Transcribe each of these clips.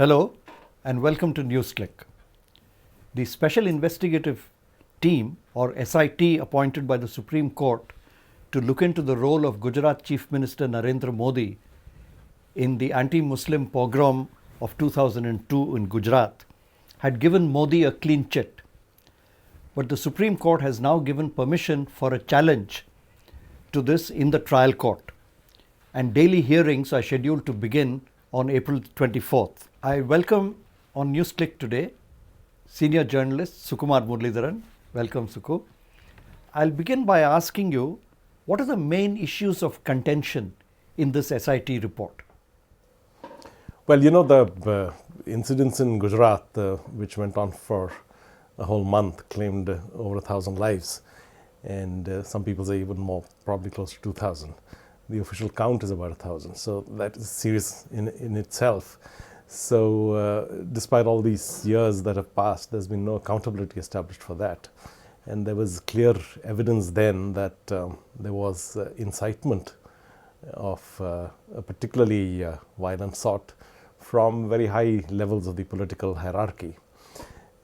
Hello and welcome to Newsclick. The Special Investigative Team or SIT appointed by the Supreme Court to look into the role of Gujarat Chief Minister Narendra Modi in the anti-Muslim pogrom of 2002 in Gujarat had given Modi a clean chit. But the Supreme Court has now given permission for a challenge to this in the trial court, and daily hearings are scheduled to begin on April 24th. I welcome on Newsclick today senior journalist Sukumar Muralidharan. Welcome, Suku. I'll begin by asking you, what are the main issues of contention in this SIT report? Well, the incidents in Gujarat, which went on for a whole month, claimed over 1,000 lives, and some people say even more, probably close to 2,000. The official count is about 1,000, so that is serious in itself. So despite all these years that have passed, there's been no accountability established for that. And there was clear evidence then that there was incitement of a particularly violent sort from very high levels of the political hierarchy,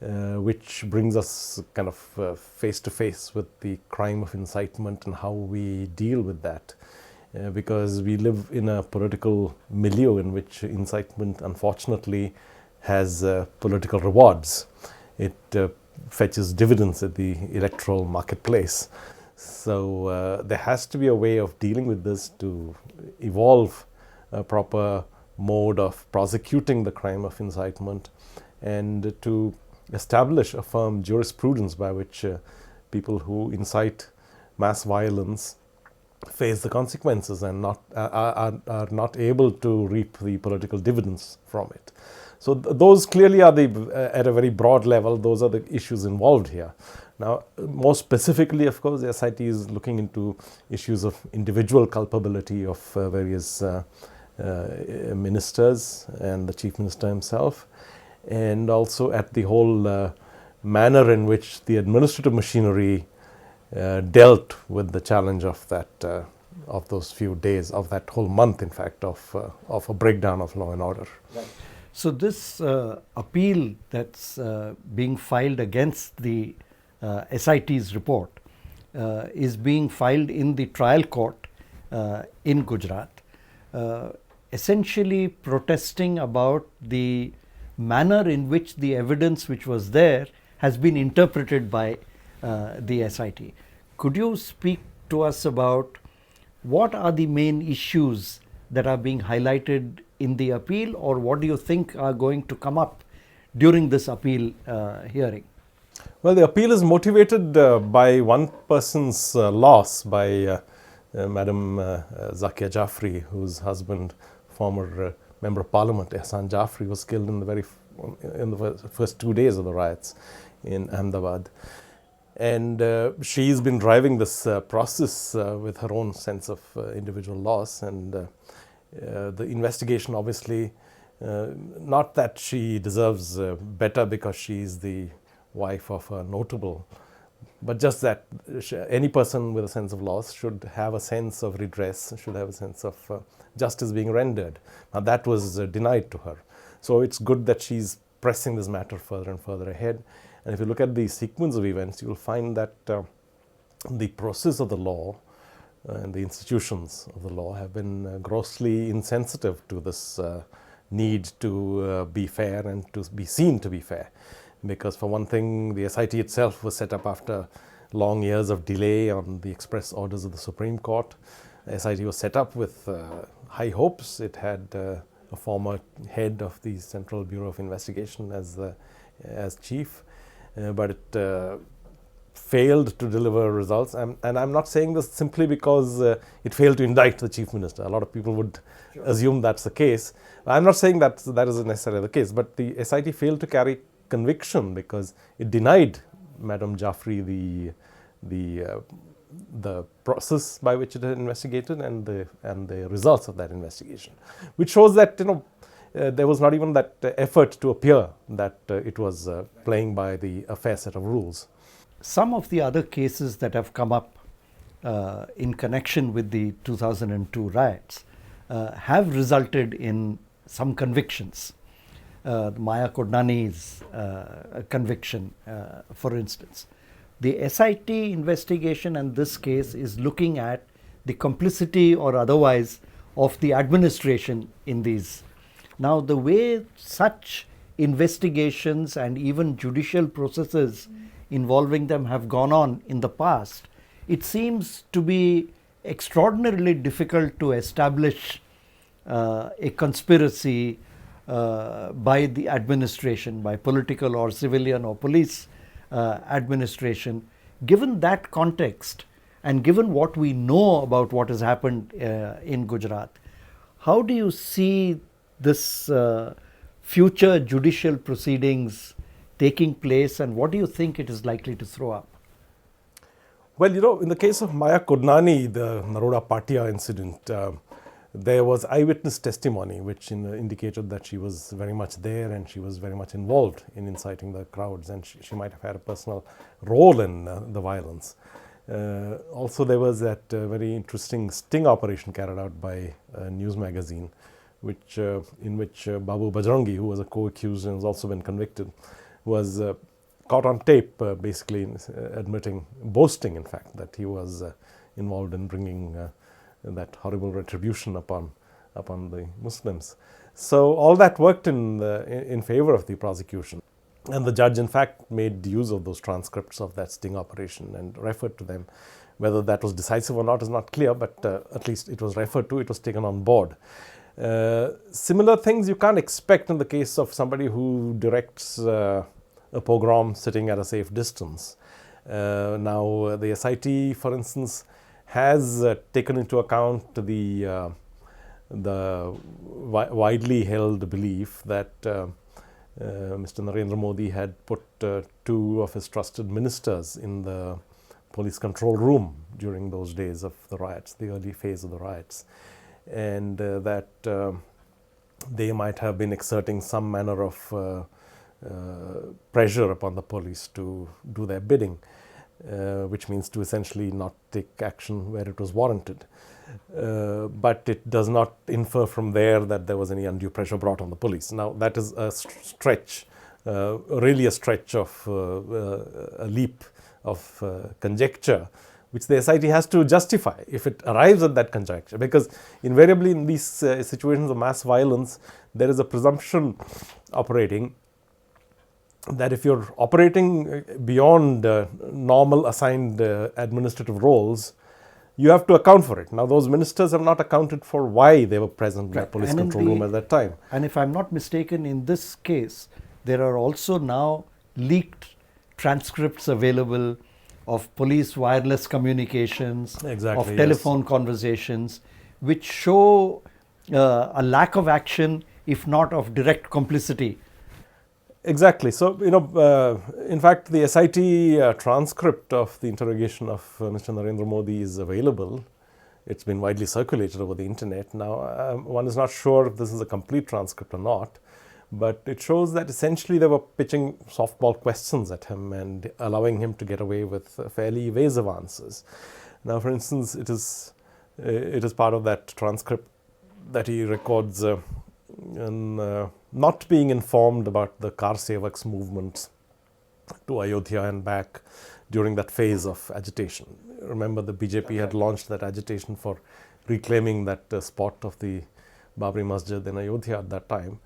which brings us kind of face to face with the crime of incitement and how we deal with that. Because we live in a political milieu in which incitement, unfortunately, has political rewards. It fetches dividends at the electoral marketplace. So there has to be a way of dealing with this to evolve a proper mode of prosecuting the crime of incitement and to establish a firm jurisprudence by which people who incite mass violence face the consequences and are not able to reap the political dividends from it. So those clearly are at a very broad level, those are the issues involved here. Now, more specifically, of course, the SIT is looking into issues of individual culpability of various ministers and the Chief Minister himself, and also at the whole manner in which the administrative machinery dealt with the challenge of that, of those few days, of that whole month, in fact, of a breakdown of law and order. Right. So this appeal that's being filed against the SIT's report is being filed in the trial court in Gujarat, essentially protesting about the manner in which the evidence which was there has been interpreted by the SIT. Could you speak to us about what are the main issues that are being highlighted in the appeal, or what do you think are going to come up during this appeal hearing? Well, the appeal is motivated by one person's loss, by Madam Zakia Jafri, whose husband, former Member of Parliament Ehsan Jafri, was killed in the first 2 days of the riots in Ahmedabad. And she's been driving this process with her own sense of individual loss, and the investigation, obviously, not that she deserves better because she's the wife of a notable, but just that any person with a sense of loss should have a sense of redress, should have a sense of justice being rendered. Now that was denied to her. So it's good that she's pressing this matter further and further ahead. And if you look at the sequence of events, you will find that the process of the law and the institutions of the law have been grossly insensitive to this need to be fair and to be seen to be fair. Because for one thing, the SIT itself was set up after long years of delay on the express orders of the Supreme Court. The SIT was set up with high hopes. It had a former head of the Central Bureau of Investigation as chief. But it failed to deliver results. And I'm not saying this simply because it failed to indict the Chief Minister. A lot of people would assume that's the case. I'm not saying that is necessarily the case, but the SIT failed to carry conviction because it denied Madam Jafri the process by which it had investigated and the results of that investigation, which shows that there was not even that effort to appear that it was playing by a fair set of rules. Some of the other cases that have come up in connection with the 2002 riots have resulted in some convictions. Maya Kodnani's conviction, for instance. The SIT investigation and this case is looking at the complicity or otherwise of the administration in these. Now, the way such investigations and even judicial processes involving them have gone on in the past, it seems to be extraordinarily difficult to establish a conspiracy by the administration, by political or civilian or police administration. Given that context and given what we know about what has happened in Gujarat, how do you see this future judicial proceedings taking place, and what do you think it is likely to throw up? Well, you know, in the case of Maya Kodnani, the Naroda Patia incident, there was eyewitness testimony which indicated that she was very much there and she was very much involved in inciting the crowds, and she might have had a personal role in the violence. Also, there was that very interesting sting operation carried out by a news magazine, in which Babu Bajrangi, who was a co-accused and has also been convicted, was caught on tape, basically boasting in fact that he was involved in bringing that horrible retribution upon the Muslims. So all that worked in favor of the prosecution, and the judge in fact made use of those transcripts of that sting operation and referred to them. Whether that was decisive or not is not clear, but at least it was referred to, it was taken on board. Similar things you can't expect in the case of somebody who directs a pogrom sitting at a safe distance. Now, the SIT, for instance, has taken into account the widely held belief that Mr. Narendra Modi had put two of his trusted ministers in the police control room during those days of the riots, the early phase of the riots, and that they might have been exerting some manner of pressure upon the police to do their bidding, which means to essentially not take action where it was warranted. But it does not infer from there that there was any undue pressure brought on the police. Now, that is a stretch, really a stretch of a leap of conjecture, which the SIT has to justify if it arrives at that conjecture, because invariably in these situations of mass violence, there is a presumption operating that if you're operating beyond normal assigned administrative roles, you have to account for it. Now, those ministers have not accounted for why they were present in the police control room at that time. And if I'm not mistaken, in this case, there are also now leaked transcripts available of police wireless communications, of telephone conversations, which show a lack of action, if not of direct complicity. Exactly. So, you know, in fact, the SIT transcript of the interrogation of Mr. Narendra Modi is available. It's been widely circulated over the internet. Now, one is not sure if this is a complete transcript or not, but it shows that essentially they were pitching softball questions at him and allowing him to get away with fairly evasive answers. Now, for instance, it is part of that transcript that he records not being informed about the Kar Sevaks movements to Ayodhya and back during that phase of agitation. Remember, the BJP had launched that agitation for reclaiming that spot of the Babri Masjid in Ayodhya at that time.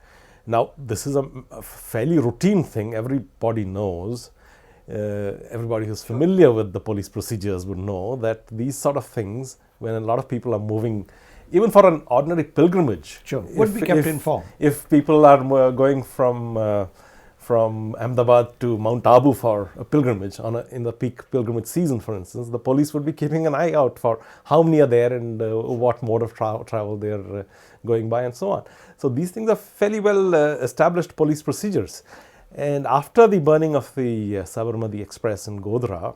Now, this is a fairly routine thing. Everybody knows, everybody who's familiar with the police procedures would know that these sort of things, when a lot of people are moving, even for an ordinary pilgrimage, would be kept informed. If people are going from Ahmedabad to Mount Abu for a pilgrimage in the peak pilgrimage season, for instance, the police would be keeping an eye out for how many are there and what mode of travel they are going by and so on. So these things are fairly well established police procedures. And after the burning of the Sabarmati Express in Godhra,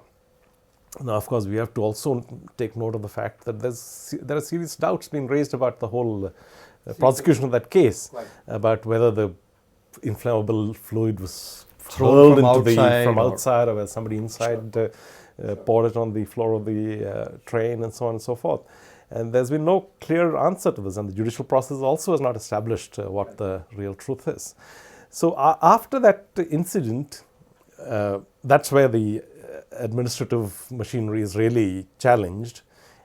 now, of course, we have to also take note of the fact that there are serious doubts being raised about the whole prosecution of that case, about whether the inflammable fluid was thrown from outside or whether somebody inside poured it on the floor of the train and so on and so forth. And there's been no clear answer to this, and the judicial process also has not established what the real truth is. So after that incident, that's where the administrative machinery is really challenged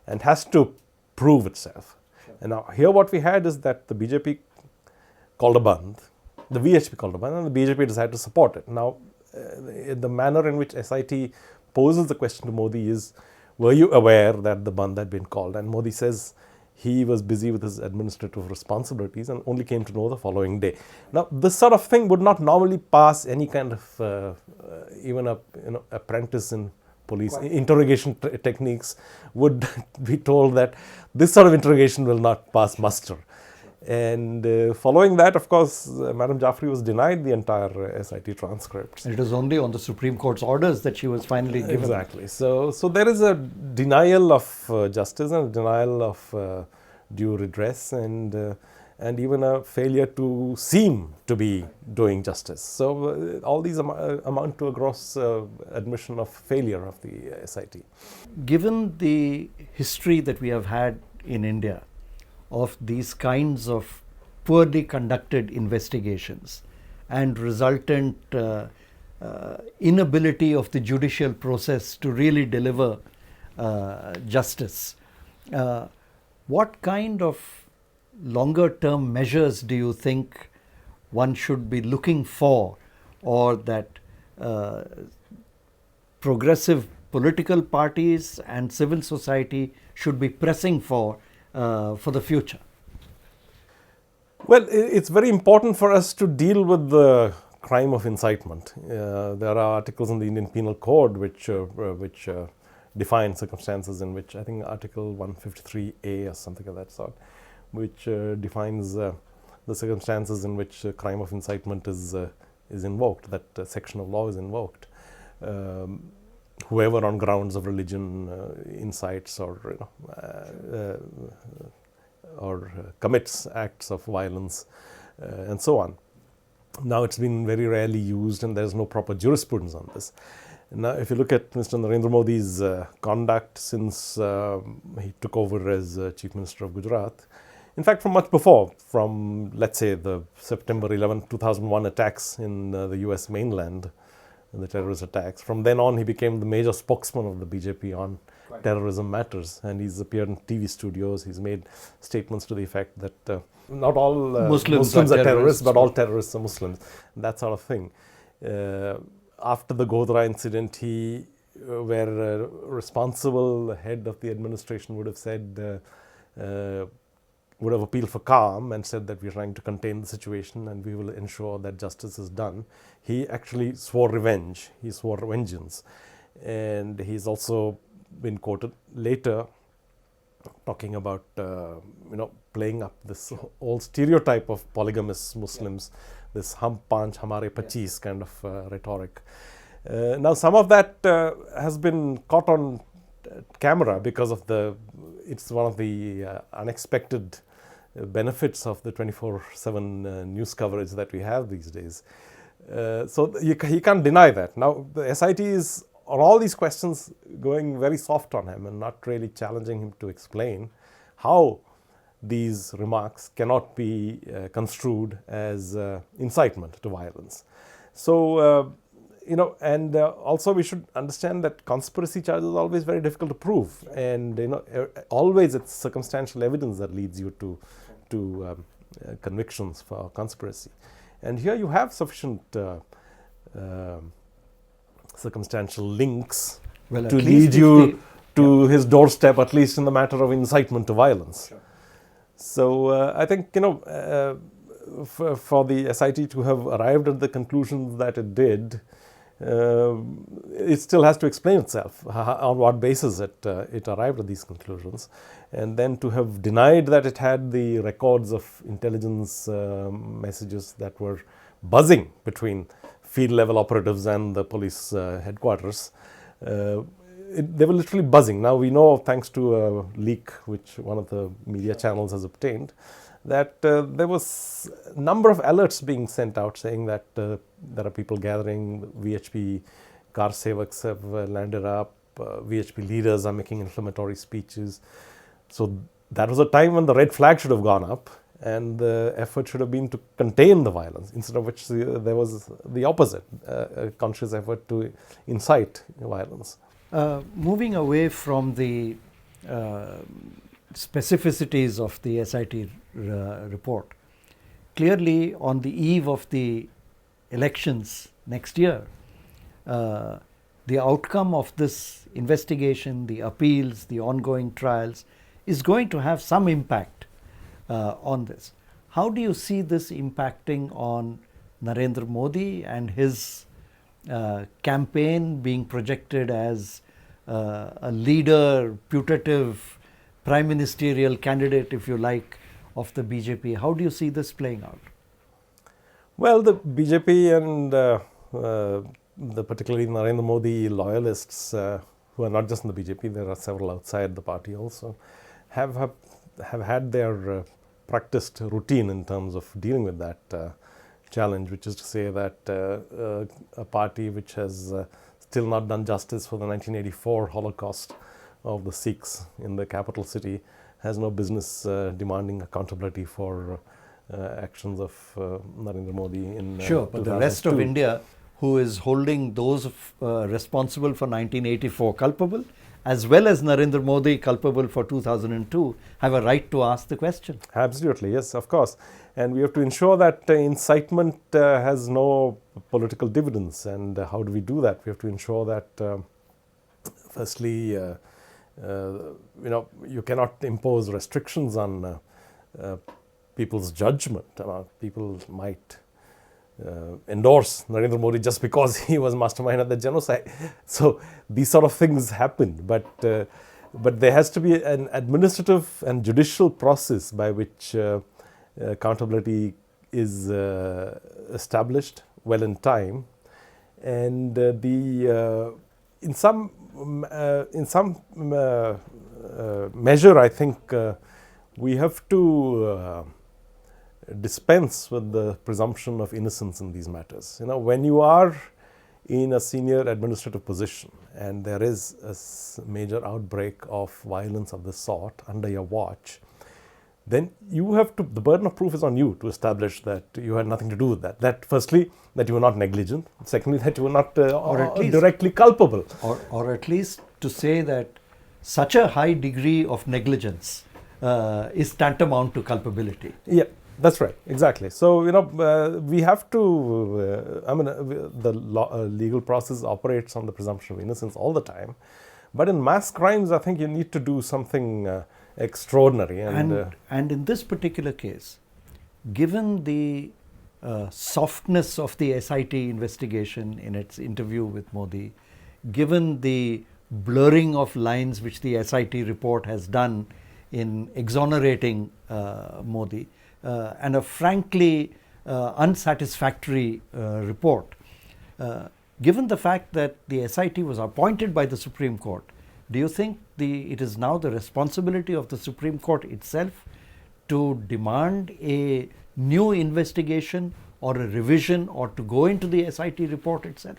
and has to prove itself. Sure. And now here what we had is that the BJP called a band, the VHP called a band, and the BJP decided to support it. Now, the manner in which SIT poses the question to Modi is, were you aware that the band had been called? And Modi says he was busy with his administrative responsibilities and only came to know the following day. Now, this sort of thing would not normally pass any kind of, even a apprentice in police interrogation techniques would be told that this sort of interrogation will not pass muster. And following that, of course, Madam Jaffrey was denied the entire SIT transcripts. It was only on the Supreme Court's orders that she was finally given. Exactly. So there is a denial of justice and a denial of due redress and even a failure to seem to be doing justice. So all these amount to a gross admission of failure of the SIT. Given the history that we have had in India of these kinds of poorly conducted investigations and resultant inability of the judicial process to really deliver justice, what kind of longer term measures do you think one should be looking for, or that progressive political parties and civil society should be pressing for the future? Well, it's very important for us to deal with the crime of incitement. There are articles in the Indian Penal Code which define circumstances in which, I think Article 153A or something of that sort, which defines the circumstances in which crime of incitement is invoked, that section of law is invoked. Whoever on grounds of religion incites or commits acts of violence and so on. Now it's been very rarely used and there's no proper jurisprudence on this. Now if you look at Mr. Narendra Modi's conduct since he took over as Chief Minister of Gujarat, in fact from much before, from let's say the September 11, 2001 attacks in the US mainland, the terrorist attacks. From then on, he became the major spokesman of the BJP on terrorism matters, and he's appeared in TV studios. He's made statements to the effect that not all Muslims are terrorists, but all terrorists are Muslims, that sort of thing. After the Godhra incident, he, where a responsible head of the administration would have said, would have appealed for calm and said that we're trying to contain the situation and we will ensure that justice is done. He actually swore revenge. He swore vengeance. And he's also been quoted later talking about, playing up this old stereotype of polygamous Muslims, this hum panch, hamare pachis kind of rhetoric. Now some of that has been caught on camera because of it's one of the unexpected benefits of the 24/7 news coverage that we have these days. So he can't deny that. Now the SIT is on all these questions going very soft on him and not really challenging him to explain how these remarks cannot be construed as incitement to violence. So and also we should understand that conspiracy charges are always very difficult to prove, and always it's circumstantial evidence that leads you to convictions for conspiracy. And here you have sufficient circumstantial links to lead you to his doorstep, at least in the matter of incitement to violence. Sure. So I think for the SIT to have arrived at the conclusions that it did, it still has to explain itself on what basis it arrived at these conclusions, and then to have denied that it had the records of intelligence messages that were buzzing between field level operatives and the police headquarters. They were literally buzzing. Now we know, thanks to a leak which one of the media channels has obtained, that there was a number of alerts being sent out saying that there are people gathering, VHP car sevaks have landed up, VHP leaders are making inflammatory speeches. So that was a time when the red flag should have gone up, and the effort should have been to contain the violence, instead of which there was the opposite, a conscious effort to incite violence. Moving away from the specificities of the SIT report, clearly on the eve of the elections next year, the outcome of this investigation, the appeals, the ongoing trials, is going to have some impact on this. How do you see this impacting on Narendra Modi and his campaign being projected as a leader, putative prime ministerial candidate, if you like, of the BJP? How do you see this playing out? Well, the BJP and the particularly Narendra Modi loyalists, who are not just in the BJP, there are several outside the party also, have had their practiced routine in terms of dealing with that challenge, which is to say that a party which has still not done justice for the 1984 Holocaust of the Sikhs in the capital city has no business demanding accountability for actions of Narendra Modi in Sure, but the rest of India, who is holding those responsible for 1984 culpable, as well as Narendra Modi culpable for 2002, have a right to ask the question. Absolutely, yes, of course. And we have to ensure that incitement has no political dividends. And how do we do that? We have to ensure that, firstly, you cannot impose restrictions on people's judgment. People might endorse Narendra Modi just because he was mastermind of the genocide. So these sort of things happen, but there has to be an administrative and judicial process by which accountability is established well in time, and in some measure, I think we have to dispense with the presumption of innocence in these matters. When you are in a senior administrative position and there is a major outbreak of violence of this sort under your watch, then you have to, the burden of proof is on you to establish that you had nothing to do with that. That firstly, that you were not negligent. Secondly, that you were not directly culpable. Or at least to say that such a high degree of negligence is tantamount to culpability. Yeah. That's right, exactly. So, we have to, the legal process operates on the presumption of innocence all the time. But in mass crimes, I think you need to do something extraordinary. And in this particular case, given the softness of the SIT investigation in its interview with Modi, given the blurring of lines which the SIT report has done in exonerating Modi, and a frankly unsatisfactory report. Given the fact that the SIT was appointed by the Supreme Court, do you think it is now the responsibility of the Supreme Court itself to demand a new investigation or a revision, or to go into the SIT report itself?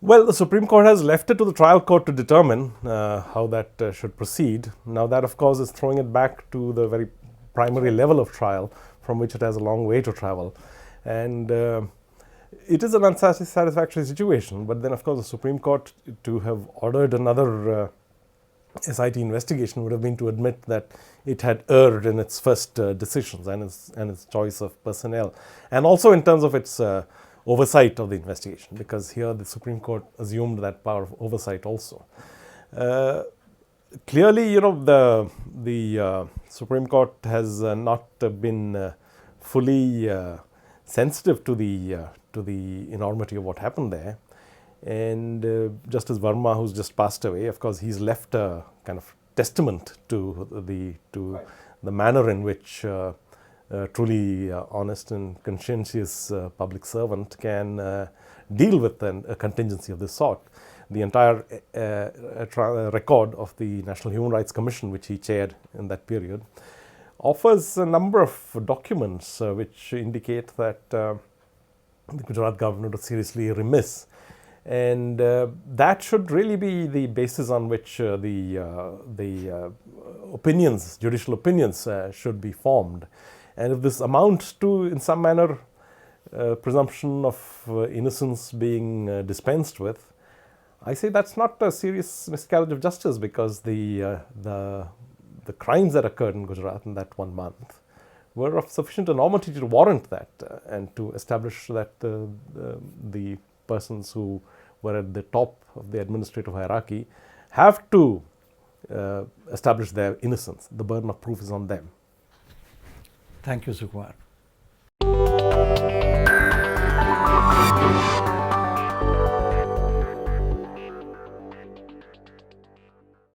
Well, the Supreme Court has left it to the trial court to determine how that should proceed. Now that, of course, is throwing it back to the very primary level of trial, from which it has a long way to travel. And it is an unsatisfactory situation. But then, of course, the Supreme Court, to have ordered another SIT investigation would have been to admit that it had erred in its first decisions and its choice of personnel. And also in terms of its oversight of the investigation, because here the Supreme Court assumed that power of oversight also. Clearly, the Supreme Court has not been fully sensitive to the enormity of what happened there. And Justice Verma, who's just passed away, of course, he's left a kind of testament to the manner in which truly honest and conscientious public servant can deal with a contingency of this sort. The entire record of the National Human Rights Commission, which he chaired in that period, offers a number of documents which indicate that the Gujarat government was seriously remiss And that should really be the basis on which the opinions, judicial opinions, should be formed. And if this amounts to, in some manner, presumption of innocence being dispensed with, I say that's not a serious miscarriage of justice, because the crimes that occurred in Gujarat in that 1 month were of sufficient enormity to warrant that, and to establish that the persons who were at the top of the administrative hierarchy have to establish their innocence. The burden of proof is on them. Thank you, Sukumar.